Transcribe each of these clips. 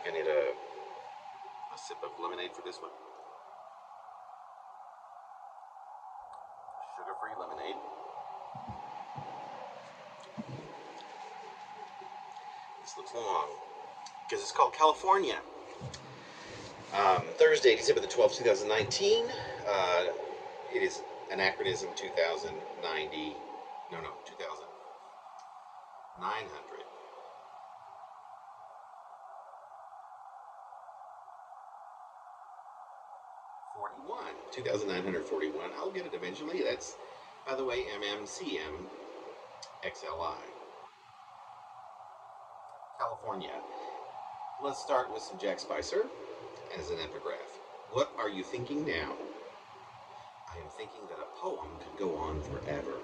I need a sip of lemonade for this one. Sugar-free lemonade. This looks long because it's called California. Thursday, December the 12th, 2019. It is Anachronism 2090. No, 2,900. 2,941. I'll get it eventually. That's, by the way, MMCMXLI. California. Let's start with some Jack Spicer as an epigraph. What are you thinking now? I am thinking that a poem could go on forever.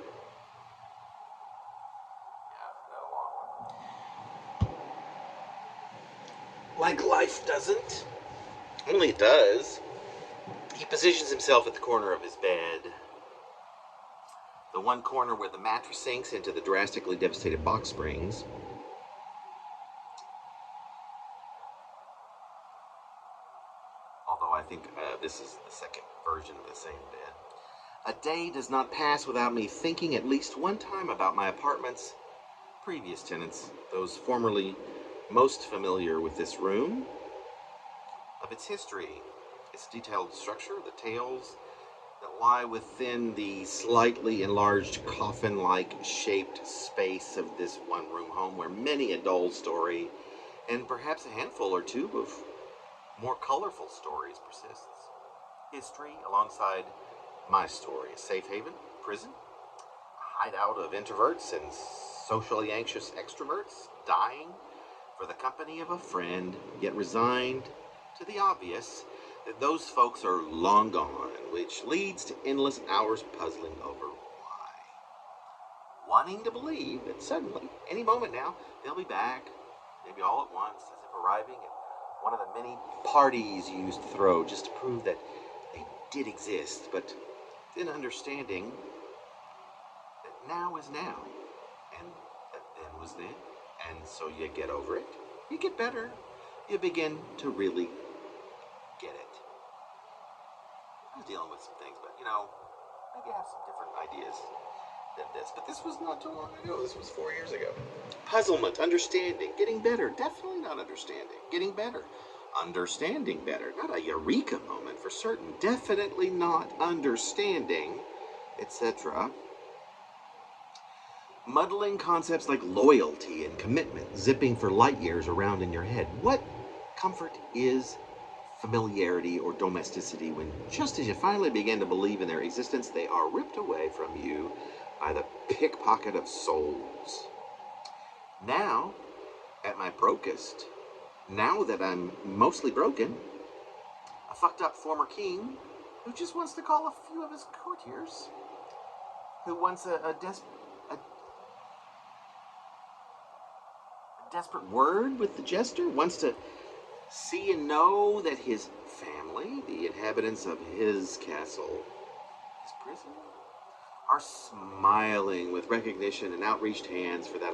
Yeah, a long one. Like life doesn't. Only it does. He positions himself at the corner of his bed. The one corner where the mattress sinks into the drastically devastated box springs. Although I think this is the second version of the same bed. A day does not pass without me thinking at least one time about my apartment's previous tenants, those formerly most familiar with this room, of its history, its detailed structure, the tales that lie within the slightly enlarged coffin-like shaped space of this one-room home where many a dull story and perhaps a handful or two of more colorful stories persists. History alongside my story, a safe haven, prison, a hideout of introverts and socially anxious extroverts, dying for the company of a friend, yet resigned to the obvious that those folks are long gone, which leads to endless hours puzzling over why. Wanting to believe that suddenly, any moment now, they'll be back, maybe all at once, as if arriving at one of the many parties you used to throw just to prove that they did exist, but then understanding that now is now, and that then was then, and so you get over it, you get better, you begin to really get it. I was dealing with some things, but maybe I have some different ideas than this. But this was not too long ago. This was 4 years ago. Puzzlement, understanding, getting better. Definitely not understanding. Getting better. Understanding better. Not a eureka moment for certain. Definitely not understanding, etc. Muddling concepts like loyalty and commitment, zipping for light years around in your head. What comfort is familiarity or domesticity when just as you finally begin to believe in their existence, they are ripped away from you by the pickpocket of souls. Now, at my brokest, now that I'm mostly broken, a fucked up former king who just wants to call a few of his courtiers, who wants a desperate word with the jester, wants to see and know that his family, the inhabitants of his castle, his prison, are smiling with recognition and outreached hands for that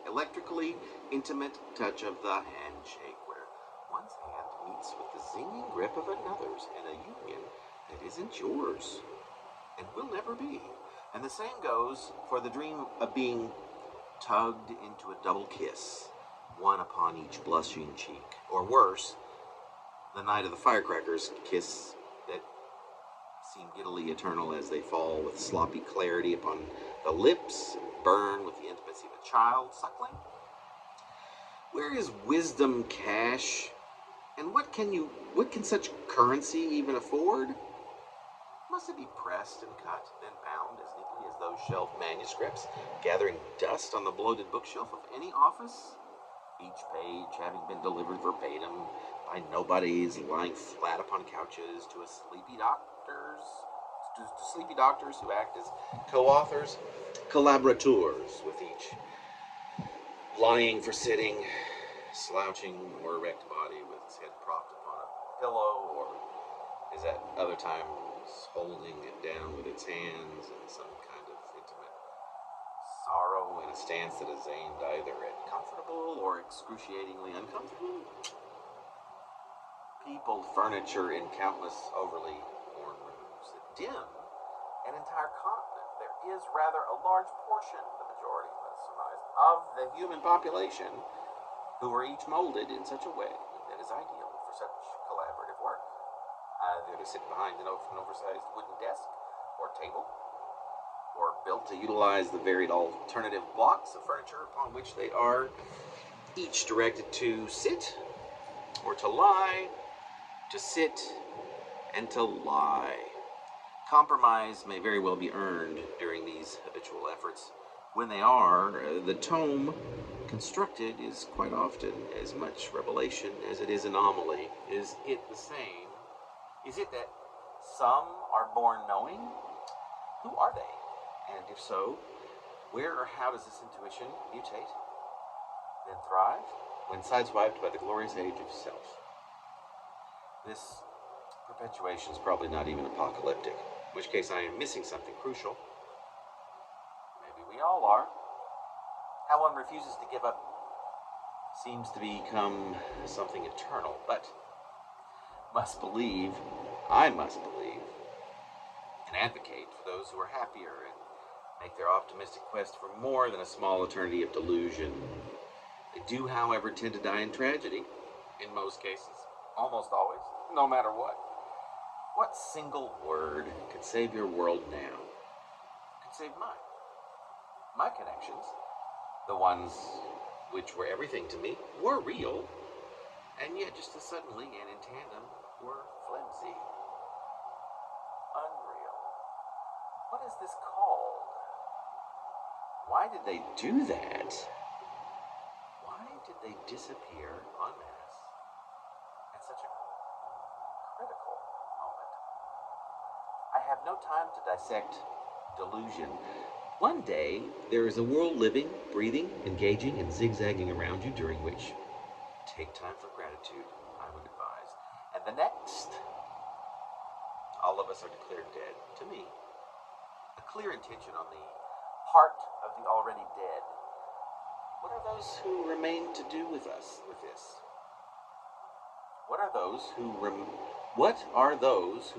electrically intimate touch of the handshake, where one's hand meets with the zinging grip of another's in a union that isn't yours and will never be. And the same goes for the dream of being tugged into a double kiss, one upon each blushing cheek, or worse, the night of the firecrackers kiss that seem giddily eternal as they fall with sloppy clarity upon the lips and burn with the intimacy of a child suckling. Where is wisdom cash, and what can such currency even afford? Must it be pressed and cut, then bound as neatly as those shelved manuscripts, gathering dust on the bloated bookshelf of any office? Each page having been delivered verbatim by nobodies lying flat upon couches to sleepy doctors who act as co-authors, collaborateurs with each, lying for sitting, slouching or erect body with his head propped upon a pillow, or is at other times holding it down with its hands in some kind of intimate sorrow in a stance that is aimed either at comfortable or excruciatingly uncomfortable. peopled furniture in countless overly worn rooms that dim an entire continent. There is rather a large portion, the majority, let's surmise, of the human population who are each molded in such a way that is ideal for such collaborative work, either to sit behind an oversized wooden desk or table, or built to utilize the varied alternative blocks of furniture upon which they are each directed to sit or to lie, to sit and to lie. Compromise may very well be earned during these habitual efforts. When they are, the tome constructed is quite often as much revelation as it is anomaly. Is it the same? Is it that some are born knowing? Who are they? And if so, where or how does this intuition mutate, then thrive, when sideswiped by the glorious age of self? This perpetuation is probably not even apocalyptic, in which case I am missing something crucial. Maybe we all are. How one refuses to give up seems to become something eternal, but I must believe, and advocate for those who are happier and make their optimistic quest for more than a small eternity of delusion. They do, however, tend to die in tragedy, in most cases, almost always, no matter what. What single word could save your world now? Could save mine. My connections, the ones which were everything to me, were real, and yet just as suddenly and in tandem were flimsy. Unreal. What is this called? Why did they do that? Why did they disappear en masse at such a critical moment? I have no time to dissect delusion. One day, there is a world living, breathing, engaging, and zigzagging around you, during which take time for gratitude, I would advise. And the next, all of us are declared dead. To me, a clear intention on the part of the already dead. What are those who remain to do with us with this? What are those who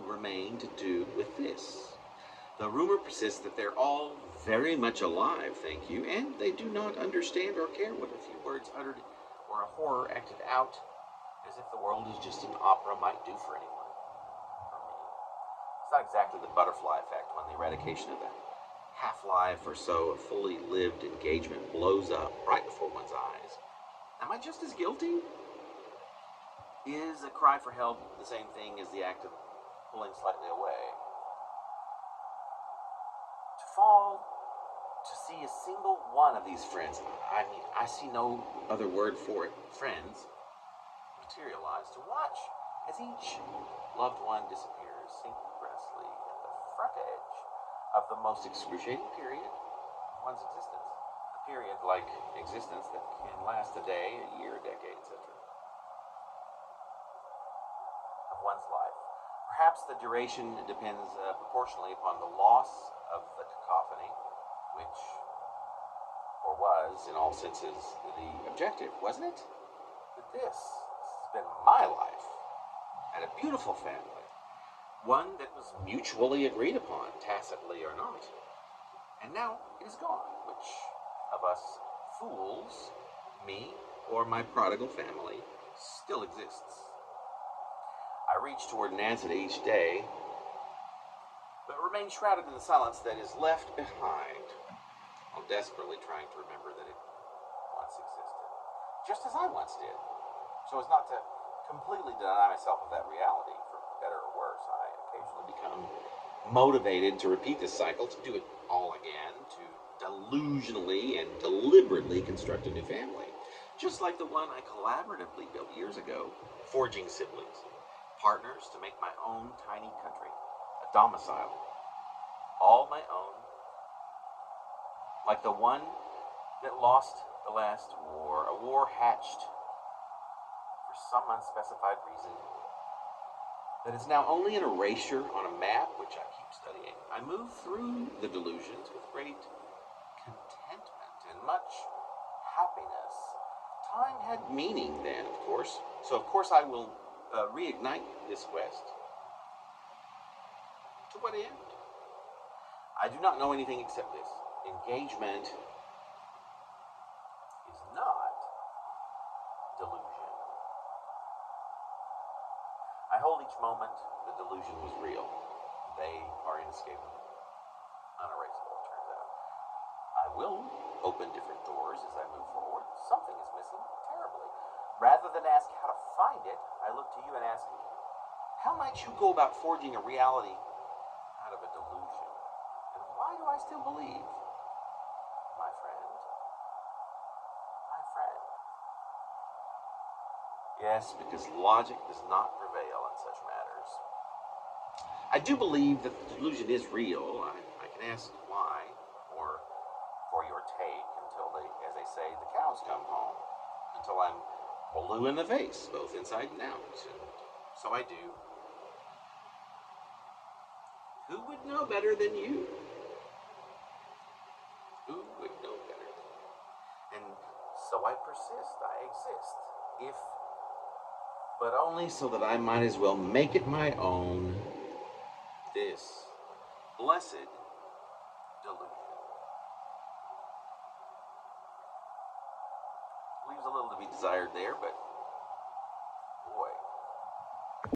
remain to do with this? The rumor persists that they're all very much alive, thank you, and they do not understand or care what a few words uttered or a horror acted out, as if the world is just an opera might do for anyone. For me, it's not exactly the butterfly effect when the eradication of the half-life or so of fully lived engagement blows up right before one's eyes. Am I just as guilty? Is a cry for help the same thing as the act of pulling slightly away? To fall to see a single one of these friends, I see no other word for it, friends, materialize, to watch as each loved one disappears synchronously at the front edge of the most excruciating period of one's existence. A period like existence that can last a day, a year, a decade, etc. of one's life. Perhaps the duration depends proportionally upon the loss of the cacophony, which, or was, in all senses, the objective, wasn't it? But this has been my life, and a beautiful family, one that was mutually agreed upon, tacitly or not. And now it is gone. Which of us fools, me or my prodigal family, still exists? I reach toward an answer to each day, but remain shrouded in the silence that is left behind, while desperately trying to remember that it once existed, just as I once did, so as not to completely deny myself of that reality. For better or worse, I occasionally become motivated to repeat this cycle, to do it all again, to delusionally and deliberately construct a new family, just like the one I collaboratively built years ago, forging siblings, partners to make my own tiny country, a domicile, all my own, like the one that lost the last war, a war hatched for some unspecified reason that is now only an erasure on a map which I keep studying. I move through the delusions with great contentment and much happiness. Time had meaning then, of course, so of course I will reignite this quest. To what end? I do not know anything except this. Engagement is not delusion. I hold each moment the delusion was real. They are inescapable, unerasable, it turns out. I will open different doors as I move forward. Something is missing terribly. Rather than ask how to find it, I look to you and ask, how might you go about forging a reality out of a delusion? And why do I still believe? My friend. My friend. Yes, because logic does not prevail in such matters. I do believe that the delusion is real. I can ask why, or for your take, until as they say, the cows come home. Until I'm blue in the face, both inside and out. And so I do. Who would know better than you? Who would know better than you? And so I persist, I exist, if, but only so that I might as well make it my own, this blessed delusion. Leaves a little to be desired there, but